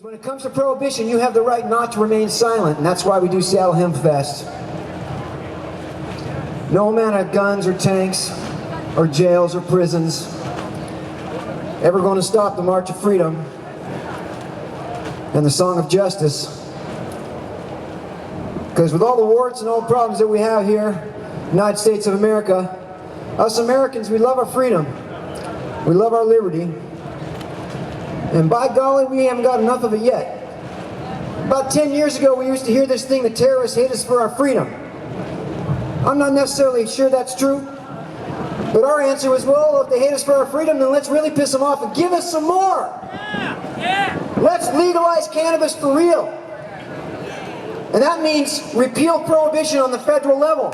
When it comes to prohibition, you have the right not to remain silent, and that's why we do Seattle Hempfest. No amount of guns or tanks or jails or prisons ever going to stop the March of Freedom and the Song of Justice. Because with all the warts and all the problems that we have here, United States of America, us Americans, we love our freedom. We love our liberty. And by golly, we haven't got enough of it yet. About 10 years ago, we used to hear this thing, the terrorists hate us for our freedom. I'm not necessarily sure that's true. But our answer was, well, if they hate us for our freedom, then let's really piss them off and give us some more. Let's legalize cannabis for real. And that means repeal prohibition on the federal level.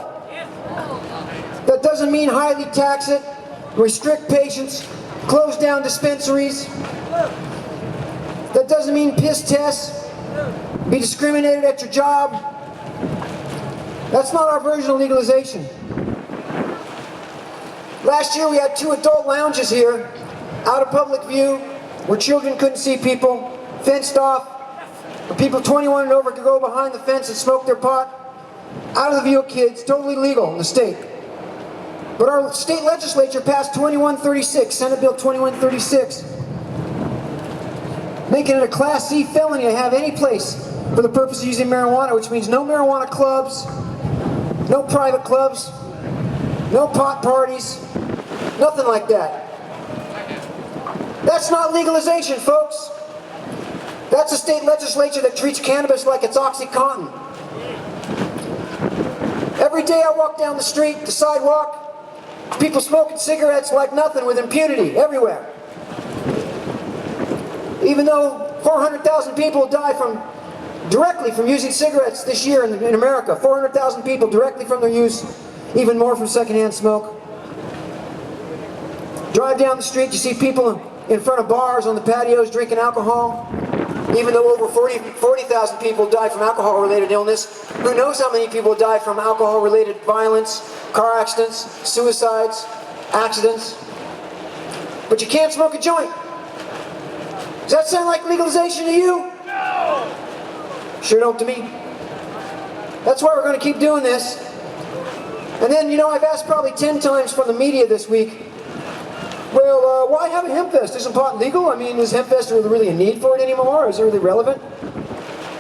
That doesn't mean highly tax it, restrict patients, close down dispensaries. That doesn't mean piss tests, be discriminated at your job. That's not our version of legalization. Last year we had 2 adult lounges here, out of public view, where children couldn't see people, fenced off, where people 21 and over could go behind the fence and smoke their pot, out of the view of kids, totally legal in the state. But our state legislature passed 2136, Senate Bill 2136, making it a Class C felony to have any place for the purpose of using marijuana, which means no marijuana clubs, no private clubs, no pot parties, nothing like that. That's not legalization, folks. That's a state legislature that treats cannabis like it's OxyContin. Every day I walk down the street, the sidewalk, people smoking cigarettes like nothing with impunity everywhere. Even though 400,000 people die directly from using cigarettes this year in America, 400,000 people directly from their use, even more from secondhand smoke. Drive down the street, you see people in front of bars on the patios drinking alcohol. Even though over 40,000 people die from alcohol-related illness, who knows how many people die from alcohol-related violence, car accidents, suicides, accidents. But you can't smoke a joint. Does that sound like legalization to you? No! Sure don't to me. That's why we're going to keep doing this. And then, you know, I've asked probably 10 times from the media this week, well, why have a Hempfest? Isn't pot legal? I mean, is Hempfest really a need for it anymore? Is it really relevant?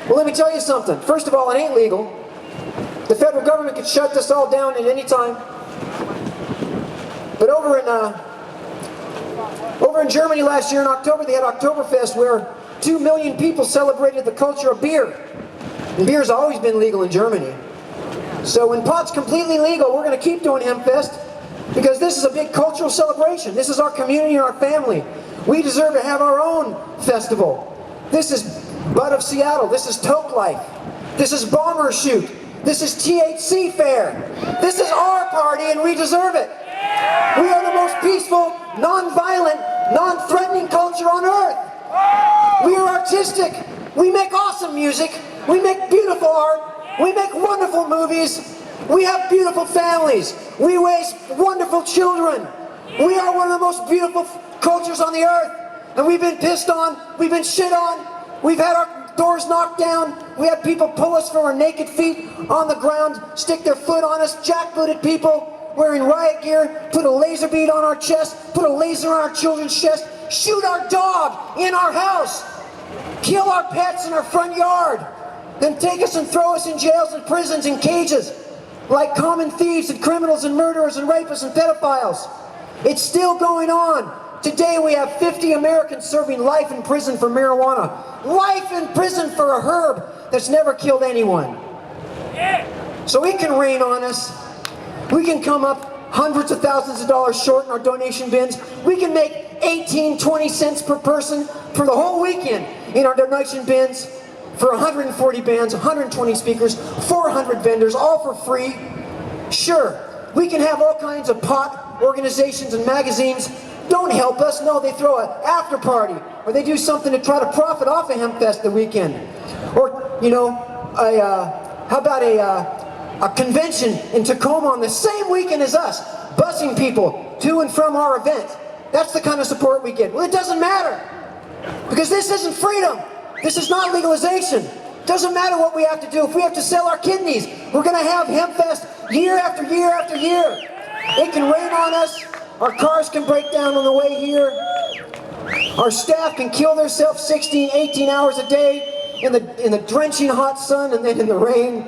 Well, let me tell you something. First of all, it ain't legal. The federal government could shut this all down at any time. But over in Germany last year in October, they had Oktoberfest where 2 million people celebrated the culture of beer. And beer's always been legal in Germany. So when pot's completely legal, we're going to keep doing Hempfest because this is a big cultural celebration. This is our community and our family. We deserve to have our own festival. This is Bud of Seattle. This is Toke Life. This is Bomber Shoot. This is THC Fair. This is our party and we deserve it. We are the most peaceful, non-violent, non-threatening culture on earth. We are artistic. We make awesome music. We make beautiful art. We make wonderful movies. We have beautiful families. We raise wonderful children. We are one of the most beautiful cultures on the earth. And we've been pissed on. We've been shit on. We've had our doors knocked down. We had people pull us from our naked feet on the ground, stick their foot on us, jackbooted people wearing riot gear, put a laser bead on our chest, put a laser on our children's chest, shoot our dog in our house, kill our pets in our front yard, then take us and throw us in jails and prisons and cages like common thieves and criminals and murderers and rapists and pedophiles. It's still going on. Today we have 50 Americans serving life in prison for marijuana. Life in prison for a herb that's never killed anyone. So it can rain on us. We can come up hundreds of thousands of dollars short in our donation bins. We can make 18, 20 cents per person for the whole weekend in our donation bins for 140 bands, 120 speakers, 400 vendors, all for free. Sure, we can have all kinds of pot organizations and magazines. Don't help us. No, they throw an after party or they do something to try to profit off of Hempfest the weekend. Or, you know, how about a convention in Tacoma on the same weekend as us, busing people to and from our event. That's the kind of support we get. Well, it doesn't matter, because this isn't freedom. This is not legalization. Doesn't matter what we have to do. If we have to sell our kidneys, we're going to have Hempfest year after year after year. It can rain on us. Our cars can break down on the way here. Our staff can kill themselves 16, 18 hours a day in the drenching hot sun and then in the rain.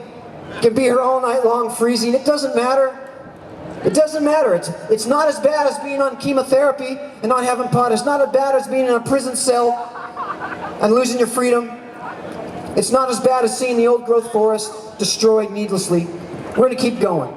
Can be here all night long freezing. It doesn't matter. It doesn't matter. It's not as bad as being on chemotherapy and not having pot. It's not as bad as being in a prison cell and losing your freedom. It's not as bad as seeing the old growth forest destroyed needlessly. We're going to keep going.